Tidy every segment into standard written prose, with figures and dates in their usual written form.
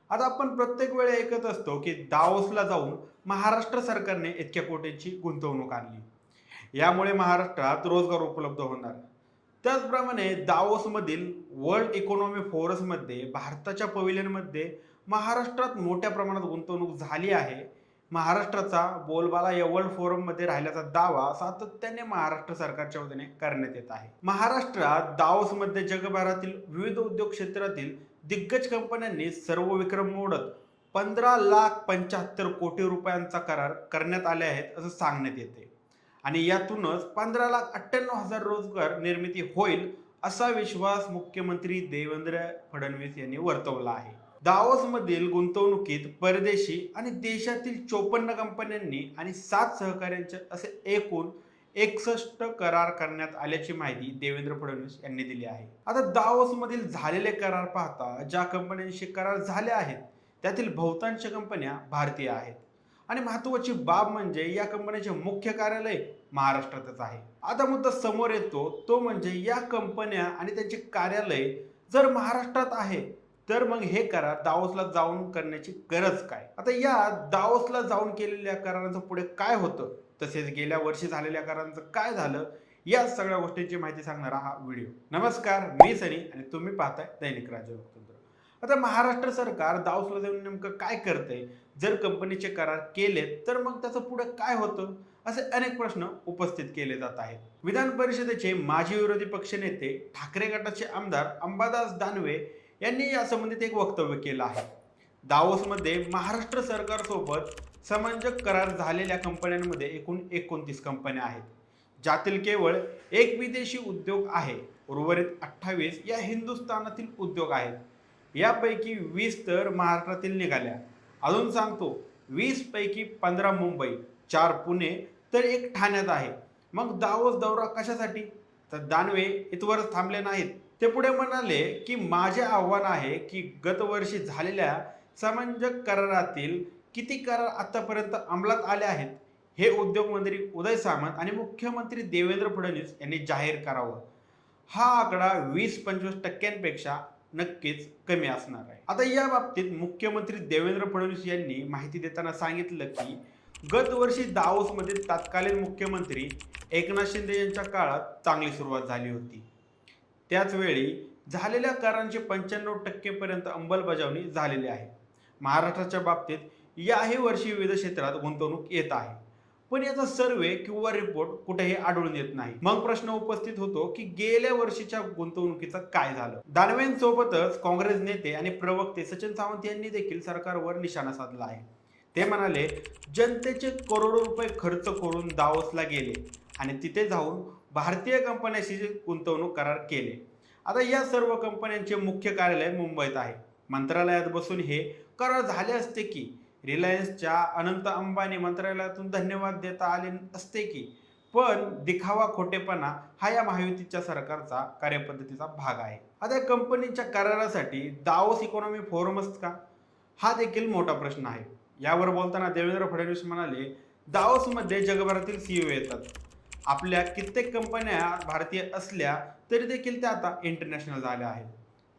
आता आपण प्रत्येक वेळी ऐकत असतो की दावोसला जाऊन महाराष्ट्र सरकारने इतक्या कोटींची गुंतवणूक आणली. यामुळे महाराष्ट्रात रोजगार उपलब्ध होणार. त्याचप्रमाणे दावोसमधील वर्ल्ड इकॉनॉमी फोरममध्ये भारताच्या पवेलियनमध्ये महाराष्ट्रात मोठ्या प्रमाणात गुंतवणूक झाली आहे. महाराष्ट्राचा बोलबाला या वर्ल्ड फोरममध्ये राहिल्याचा दावा सातत्याने महाराष्ट्र सरकारच्या वतीने करण्यात येत आहे. महाराष्ट्रात दावोसमध्ये जगभरातील विविध उद्योग क्षेत्रातील दिग्गज कंपन्यांनी सर्व विक्रम मोडत 15,75,00,00,000 रुपयांचा करार करण्यात आले आहेत असं सांगण्यात येते. आणि यातूनच 15,98,000 रोजगार निर्मिती होईल असा विश्वास मुख्यमंत्री देवेंद्र फडणवीस यांनी वर्तवला आहे. दावोसमधील गुंतवणुकीत परदेशी आणि देशातील 54 कंपन्यांनी आणि 7 सहकाऱ्यांचे असे एकूण 61 करार करण्यात आल्याची माहिती देवेंद्र फडणवीस यांनी दिली आहे. आता दावोसमधील झालेले करार पाहता ज्या कंपन्यांशी करार झाले आहेत त्यातील बहुतांश कंपन्या भारतीय आहेत. आणि महत्वाची बाब म्हणजे या कंपन्यांचे मुख्य कार्यालय महाराष्ट्रातच आहे. आता मुद्दा समोर येतो तो म्हणजे या कंपन्या आणि त्यांचे कार्यालय जर महाराष्ट्रात आहे तर मग हे करार दावोसला जाऊन करण्याची गरज काय? आता या दावोसला जाऊन केलेल्या करारांचं पुढे काय होतं, तसेच गेल्या वर्षी झालेल्या करारांचं काय झालं, या सगळ्या गोष्टींची माहिती सांगणारा हा व्हिडिओ. नमस्कार, मी सनी आणि तुम्ही पाहताय दैनिक राज्यतंत्र. आता महाराष्ट्र सरकार दावोसला जाऊन नेमकं काय करतंय, जर कंपनीचे करार केलेत तर मग त्याचं पुढे काय होतं, असे अनेक प्रश्न उपस्थित केले जात आहेत. विधान परिषदेचे माजी विरोधी पक्षनेते ठाकरे गटाचे आमदार अंबादास दानवे यांनी यासंबंधित एक वक्तव्य केलं आहे. दावोसमध्ये महाराष्ट्र सरकारसोबत समंजस करार झालेल्या कंपन्यांमध्ये एकूण 29 कंपन्या आहेत, ज्यातील केवळ एक विदेशी उद्योग आहे. उर्वरित 28 या हिंदुस्थानातील उद्योग आहेत. यापैकी 20 तर महाराष्ट्रातील निघाल्या. अजून सांगतो, 20 पैकी 15 मुंबई, 4 पुणे तर एक ठाण्यात आहे. मग दावोस दौरा कशासाठी? तर दानवे इथवरच थांबले नाहीत. ते पुढे म्हणाले की माझे आव्हान आहे की गतवर्षी झालेल्या समंजस करारातील किती करार आतापर्यंत अंमलात आले आहेत हे उद्योगमंत्री उदय सामंत आणि मुख्यमंत्री देवेंद्र फडणवीस यांनी जाहीर करावं. हा आकडा 20-25% नक्कीच कमी असणार आहे. आता या बाबतीत मुख्यमंत्री देवेंद्र फडणवीस यांनी माहिती देताना सांगितलं की गत वर्षी दावोसमध्ये तत्कालीन मुख्यमंत्री एकनाथ शिंदे यांच्या काळात चांगली सुरुवात झाली होती. त्याच वेळी झालेल्या करारांची 95% पर्यंत अंमलबजावणी झालेली आहे. महाराष्ट्राच्या बाबतीत याही वर्षी विविध क्षेत्रात गुंतवणूक येत आहे, पण याचा सर्वे किंवा रिपोर्ट कुठेही आढळून येत नाही. मग प्रश्न उपस्थित होतो की गेल्या वर्षीच्या गुंतवणुकीचं काय झालं? दानवेंसोबतच काँग्रेस नेते आणि प्रवक्ते सचिन सावंत यांनी देखील सरकारवर निशाणा साधला आहे. ते म्हणाले, जनतेचे करोडो रुपये खर्च करून दावोसला गेले आणि तिथे जाऊन भारतीय कंपन्यांशी गुंतवणूक करार केले. आता या सर्व कंपन्यांचे मुख्य कार्यालय मुंबईत आहे. मंत्रालयात बसून हे करार झाले असते की रिलायन्सच्या अनंत अंबानी मंत्रालयातून धन्यवाद देता आले असते की. पण दिखावा, खोटेपणा हा या महायुतीच्या सरकारचा कार्यपद्धतीचा भाग आहे. आता या कंपनीच्या करारासाठी दावोस इकॉनॉमी फोरमच का, हा देखील मोठा प्रश्न आहे. यावर बोलताना देवेंद्र फडणवीस म्हणाले, दावोसमध्ये जगभरातील सीईओ येतात. आपल्या कित्येक कंपन्या भारतीय असल्या तरी देखील त्या आता इंटरनॅशनल झाल्या आहेत.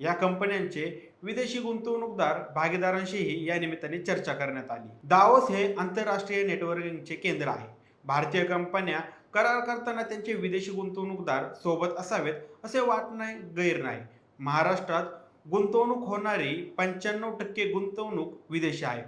या कंपन्यांचे विदेशी गुंतवणूकदार भागीदारांशीही या निमित्ताने चर्चा करण्यात आली. दावोस हे आंतरराष्ट्रीय नेटवर्किंगचे केंद्र आहे. भारतीय कंपन्या करार करताना त्यांचे विदेशी गुंतवणूकदार सोबत असावेत असे वाटणे गैर नाही. महाराष्ट्रात गुंतवणूक होणारी 95% गुंतवणूक विदेशी आहे.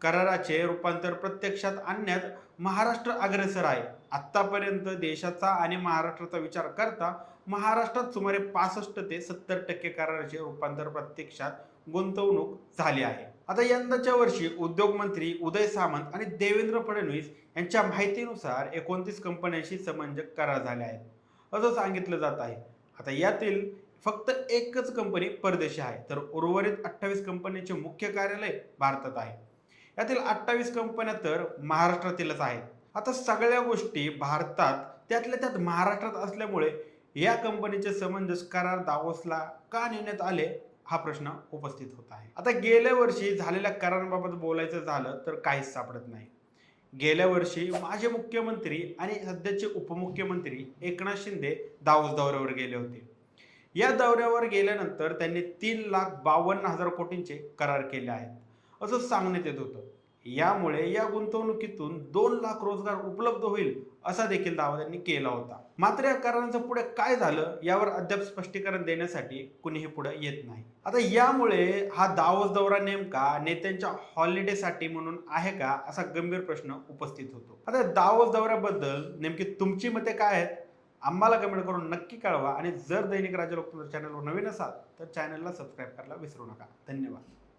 कराराचे रूपांतर प्रत्यक्षात आणण्यात महाराष्ट्र अग्रेसर आहे. आतापर्यंत देशाचा आणि महाराष्ट्राचा विचार करता महाराष्ट्रात सुमारे 65 ते 70% कराराचे रूपांतर प्रत्यक्षात गुंतवणूक झाली आहे. आता यंदाच्या वर्षी उद्योग मंत्री उदय सामंत आणि देवेंद्र फडणवीस यांच्या माहितीनुसार 29 कंपन्यांशी समंजस करार झाले आहेत असं सांगितलं जात आहे. आता यातील फक्त एकच कंपनी परदेशी आहे, तर उर्वरित 28 कंपन्यांचे मुख्य कार्यालय भारतात आहे. यातील 28 कंपन्या तर महाराष्ट्रातीलच आहेत. आता सगळ्या गोष्टी भारतात त्यातल्या त्यात महाराष्ट्रात असल्यामुळे या कंपनीचे समंजस करार दावोसला का नेण्यात आले हा प्रश्न उपस्थित होत आहे. आता गेल्या वर्षी झालेल्या करारांबाबत बोलायचं झालं तर काहीच सापडत नाही. गेल्या वर्षी माजी मुख्यमंत्री आणि सध्याचे उपमुख्यमंत्री एकनाथ शिंदे दावोस दौऱ्यावर गेले होते. या दौऱ्यावर गेल्यानंतर त्यांनी 3,52,000 कोटींचे करार केले आहेत असं सांगण्यात येत होतं. यामुळे या गुंतवणुकीतून 2 लाख रोजगार उपलब्ध होईल असा देखील दावा त्यांनी केला होता. मात्र या करारांचं पुढे काय झालं यावर अद्याप स्पष्टीकरण देण्यासाठी कुणीही पुढे येत नाही. आता यामुळे हा दावोस दौरा नेमका नेत्यांच्या हॉलिडेसाठी म्हणून आहे का असा गंभीर प्रश्न उपस्थित होतो. आता दावोस दौऱ्याबद्दल नेमकी तुमची मते काय आहेत आम्हाला कमेंट करून नक्की कळवा आणि जर दैनिक राज्य लोकतंत्र चॅनलवर नवीन असाल तर चॅनलला सबस्क्राईब करायला विसरू नका. धन्यवाद.